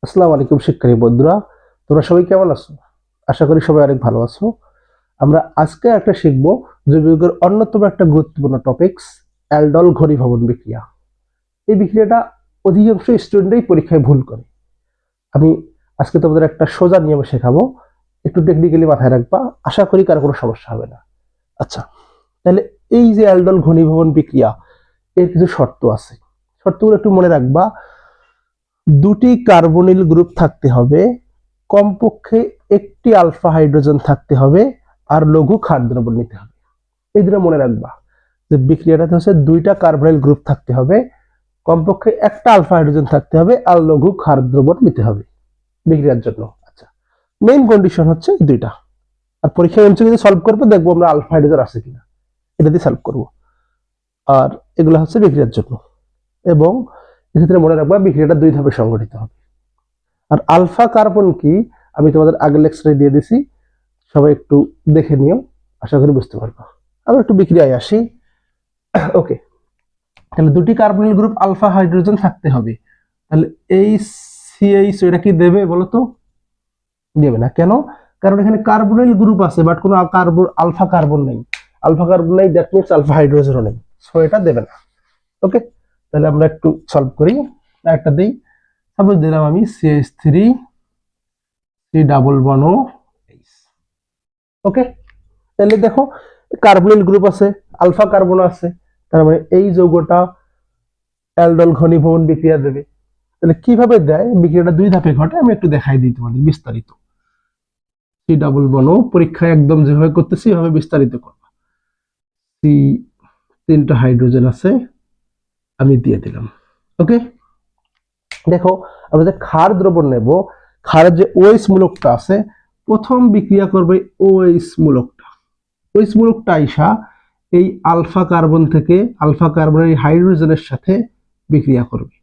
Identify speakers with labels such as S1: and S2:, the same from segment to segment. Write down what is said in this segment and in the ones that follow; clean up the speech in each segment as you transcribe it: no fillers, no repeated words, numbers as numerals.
S1: আসসালামু আলাইকুম শিক্ষার্থী বন্ধুরা, তোমরা সবাই কেমন আছো? আশা করি সবাই অনেক ভালো আছো। আমরা আজকে একটা শিখবো জৈববিজ্ঞানের অন্যতম একটা গুরুত্বপূর্ণ টপিকস, অ্যালডল ঘনীভবন বিক্রিয়া। এই বিক্রিয়াটা অধিকাংশ স্টুডেন্টই পরীক্ষায় ভুল করে। আমি আজকে তোমাদের একটা সোজা নিয়ম শেখাবো, একটু টেকনিক্যালি মাথায় রাখবা, আশা করি কারো কোনো সমস্যা হবে না। আচ্ছা, তাহলে এই যে অ্যালডল ঘনীভবন বিক্রিয়া, এর কিছু শর্ত আছে। শর্তগুলো একটু মনে রাখবা। দুটি কার্বনিল গ্রুপ থাকতে হবে, কমপক্ষে একটি আলফা হাইড্রোজেন থাকতে হবে, আর লঘু ক্ষার দ্রবণ নিতে হবে। এই দুটো মনে রাখবা যে বিক্রিয়াটাতে হচ্ছে দুইটা কার্বনিল গ্রুপ থাকতে হবে, কমপক্ষে একটা আলফা হাইড্রোজেন থাকতে হবে, আর লঘু ক্ষার দ্রবণ নিতে হবে বিক্রিয়ার জন্য। আচ্ছা, মেইন কন্ডিশন হচ্ছে এই দুইটা। আর পরীক্ষা যদি সলভ করবো, দেখবো আমরা আলফা হাইড্রোজেন আছে কিনা, এটা দিয়ে সলভ করবো। আর এগুলো হচ্ছে বিক্রিয়ার জন্য। এবং এক্ষেত্রে মনে রাখবা বিক্রিয়াটা দুই ধাপে সংঘটিত হবে। আর আলফা কার্বন কি আমি তোমাদের আগের লেকচারে দিয়ে দিছি, সবাই একটু দেখে নিও, আশা করি বুঝতে পারবা। আমরা একটু বিক্রিয়ায় আসি। ওকে, তাহলে দুটি কার্বনিল গ্রুপ আলফা হাইড্রোজেন থাকতে হবে। তাহলে এই সিএইচ এটা কি দেবে বলো তো? দেবে না। কেন? কারণ এখানে কার্বনিল গ্রুপ আছে, বাট কোনো কার্বন আলফা কার্বন নেই। আলফা কার্বন নেই, দ্যাট মিনস আলফা হাইড্রোজেনও নেই, সো এটা দেবে না। ওকে, তাহলে আমরা একটু সলভ করি। একটা দিই, সাপোজ দিলাম আমি CH3 C double bond O H. ওকে, তাহলে দেখো কার্বনিল গ্রুপ আছে, আলফা কার্বন আছে, তার মানে এই যৌগটা অ্যালডল ঘনীভবন বিক্রিয়া দেবে। তাহলে কিভাবে দেয়? বিক্রিয়াটা দুই ধাপে ঘটে, আমি একটু দেখাই দিই তোমাদের বিস্তারিত। সি ডাবল বন ও পরীক্ষায় একদম যেভাবে করতেছি এভাবে বিস্তারিত করবা। সি তিনটা হাইড্রোজেন আছে, আমি দিয়ে দিলাম। ওকে, দেখো আমরা যে ক্ষার দ্রবণ নেব, ক্ষারের যে ওএইচ মূলকটা আছে, প্রথম বিক্রিয়া করবে ওএইচ মূলকটা। ওএইচ মূলকটা আইসা এই আলফা কার্বন থেকে আলফা কার্বনের হাইড্রোজেনের সাথে বিক্রিয়া করবে।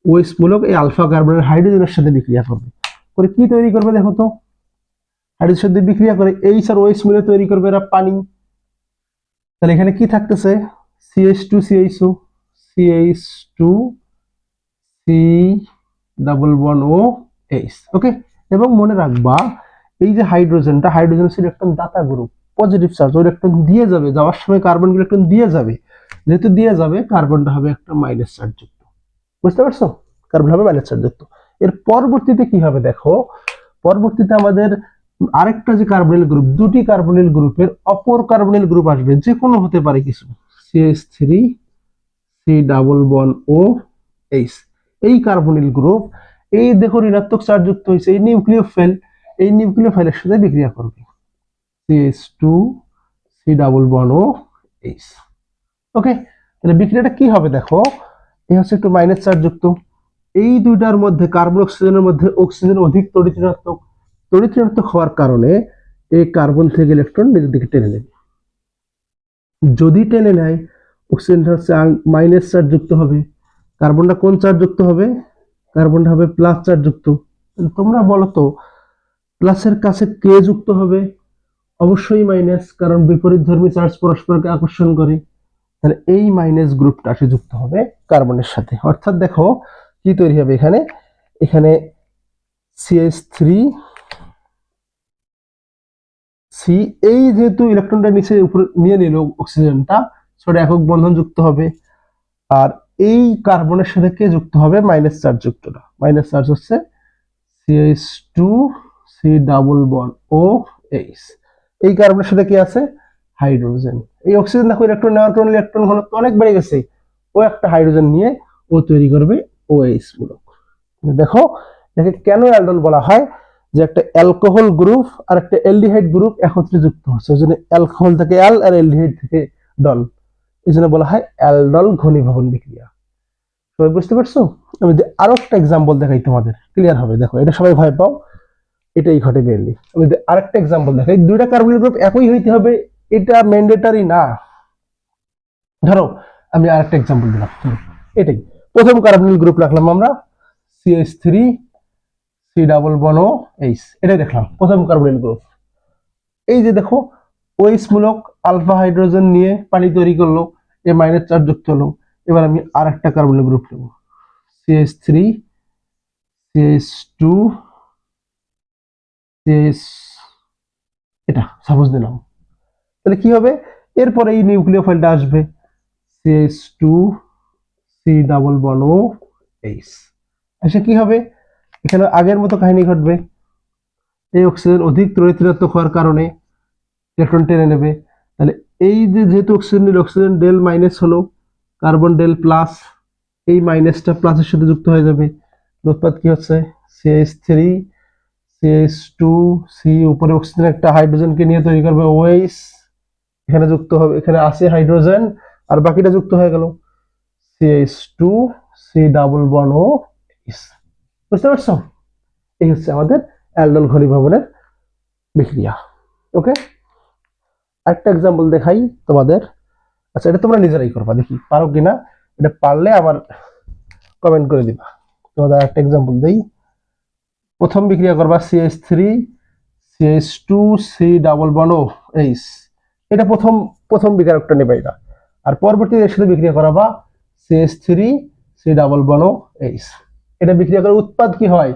S1: ওএইচ মূলক এই আলফা কার্বনের হাইড্রোজেনের সাথে বিক্রিয়া করবে, করে কি তৈরি করবে দেখো তো? হাইড্রোজেনের সাথে বিক্রিয়া করে এইচ আর ওএইচ মিলে তৈরি করবে এরা পানি। তাহলে এখানে কি থাকতেছে? CH2 CH2 CH2 C double bond O H. ওকে, এবং মনে রাখবা এই যে হাইড্রোজেনটা, হাইড্রোজেন ইলেকট্রন দাতা গ্রুপ, পজিটিভ চার্জ, ওই ইলেকট্রন দিয়ে যাবে, যাওয়ার সময় কার্বন ইলেকট্রন দিয়ে যাবে। যেহেতু দিয়ে যাবে, কার্বনটা হবে একটা মাইনাস চার্জ যুক্ত। বুঝতে পারছো? কার্বন হবে মাইনাস চার্জ যুক্ত। এর পরবর্তীতে কি হবে দেখো, পরবর্তীতে আমাদের আরেকটা যে কার্বনিল গ্রুপ, দুটি কার্বনিল গ্রুপের অপর কার্বনিল গ্রুপ আসবে, যে কোনো হতে পারে কিছু। CH3 C double bond O H. এই কার্বনিল গ্রুপ, এই দেখো ঋণাত্মক চার্জ যুক্ত হয়েছে, এই নিউক্লিওফিল, এই নিউক্লিওফিলের সাথে বিক্রিয়া করবে। CH2 C double bond O H. ওকে, তাহলে বিক্রিয়াটা কি হবে দেখো, এই হচ্ছে একটু মাইনাস চার্জ যুক্ত। এই দুইটার মধ্যে কার্বন অক্সিজেনের মধ্যে অক্সিজেন অধিক তড়িৎ ঋণাত্মক। তড়িৎ ঋণাত্মক হওয়ার কারণে এই কার্বন থেকে ইলেকট্রন নিজের দিকে টেনে নেবে। যদি টেনে নেয়, অক্সিজেনটা হচ্ছে মাইনাস চার্জ যুক্ত হবে, কার্বনটা কোন চার্জ যুক্ত হবে? কার্বনটা হবে প্লাস চার্জ যুক্ত। তোমরা বলো তো, প্লাসের কাছে কে যুক্ত হবে? অবশ্যই মাইনাস, কারণ বিপরীতধর্মী চার্জ পরস্পরকে আকর্ষণ করে। তাহলে এই মাইনাস গ্রুপটা আসে যুক্ত হবে কার্বনের সাথে। অর্থাৎ দেখো কি তৈরি হবে এখানে, এখানে CH3 সি, এই যেহেতু ইলেকট্রনটা নিচে উপরে নিয়ে নিল অক্সিজেনটা, ছোট একক বন্ধন যুক্ত হবে। আর এই কার্বনের সাথে কে যুক্ত হবে? মাইনাস চার্জ যুক্তটা। মাইনাস চার্জ হচ্ছে CH2 C double bond O H. এই কার্বনের সাথে কি আছে? হাইড্রোজেন। এই অক্সিজেন দেখো ইলেকট্রন নেওয়ার কারণে ইলেকট্রন ঘনত্ব অনেক বেড়ে গেছে, ও একটা হাইড্রোজেন নিয়ে ও তৈরি করবে OH মূলক। দেখো এটাকে কেন অ্যালডল বলা হয়, যে একটা অ্যালকোহল গ্রুপ আর একটা অ্যালডিহাইড গ্রুপ একত্রে যুক্ত হচ্ছে, ওই জন্য অ্যালকোহল থেকে অ্যাল আর অ্যালডিহাইড থেকে ডল, এই জন্য বলা হয় অ্যালডল ঘনীভবন বিক্রিয়া। সবাই বুঝতে পারছো? আমি আরো একটা এক্সাম্পল দেখাই, তোমাদের ক্লিয়ার হবে। দেখো এটা সবাই ভয় পাও, এটাই ঘটে মেইনলি। আমি আরেকটা এক্সাম্পল দেখাই। দুইটা কার্বনিল গ্রুপ একই হইতে হবে এটা ম্যান্ডেটরি না। ধরো আমি আরেকটা এক্সাম্পল দিলাম, এটাই প্রথম কার্বনিল গ্রুপ রাখলাম আমরা CH3 C double bond O H, এটাই দেখলাম প্রথম কার্বনিল গ্রুপ। এই যে দেখো ওএইচ মূলক আলফা হাইড্রোজেন নিয়ে পানি তৈরি করলো, এ মাইনাস চার্জ যুক্ত হলো। এবার আমি আরেকটা কার্বনিল গ্রুপ নেব, CH3 CH2 CH এটা সাপোজ দিলাম, তাহলে কি হবে, এরপরে এই নিউক্লিওফাইলটা আসবে CH2 C ডাবল বন্ড ও H, আচ্ছা কি হবে, এখানে আগের মতো কাহিনী ঘটবে, এই অক্সিজেন অধিক তড়িৎ হওয়ার কারণে ইলেকট্রন টেনে নেবে, তাহলে এই যে যেহেতু অক্সিজেন ডেল মাইনাস হলো, কার্বন ডেল প্লাস, এই মাইনাসটা প্লাসের সাথে যুক্ত হয়ে যাবে, উৎপাদ কি হচ্ছে CH3 CH2 C, উপরে অক্সিজেন একটা হাইড্রোজেনকে নিয়ে তৈরি করবে OH, এখানে যুক্ত হবে, এখানে আছে হাইড্রোজেন আর বাকিটা যুক্ত হয়ে গেল CH2 C ডাবল বন্ড ও H, বুঝতে পারছো, এই হচ্ছে আমাদের অ্যালডল ঘনীভবনের বিক্রিয়া। ওকে, একটা এক্সাম্পল দেখাই তোমাদের, আচ্ছা এটা তোমরা নিজেরাই করবা, দেখি পারো কিনা, এটা পারলে আবার কমেন্ট করে দিবা। তোমাদের একটা এক্সাম্পল দেই, প্রথম বিক্রিয়া করবা CH3 CH2 C double bond ও H, এটা প্রথম বিক্রিয়াটা নেবা এটা, আর পরবর্তীতে এর সাথে বিক্রিয়া করাবা CH3 C ডাবল বন্ড ও H, এটা বিক্রিয়া করে উৎপাদ কি হয়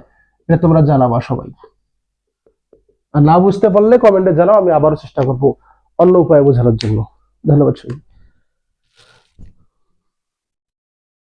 S1: এটা তোমরা জানাবা সবাই, আর না বুঝতে পারলে কমেন্টে জানাও, আমি আবারও চেষ্টা করব অন্য উপায়ে বোঝানোর জন্য। ধন্যবাদ সবাই।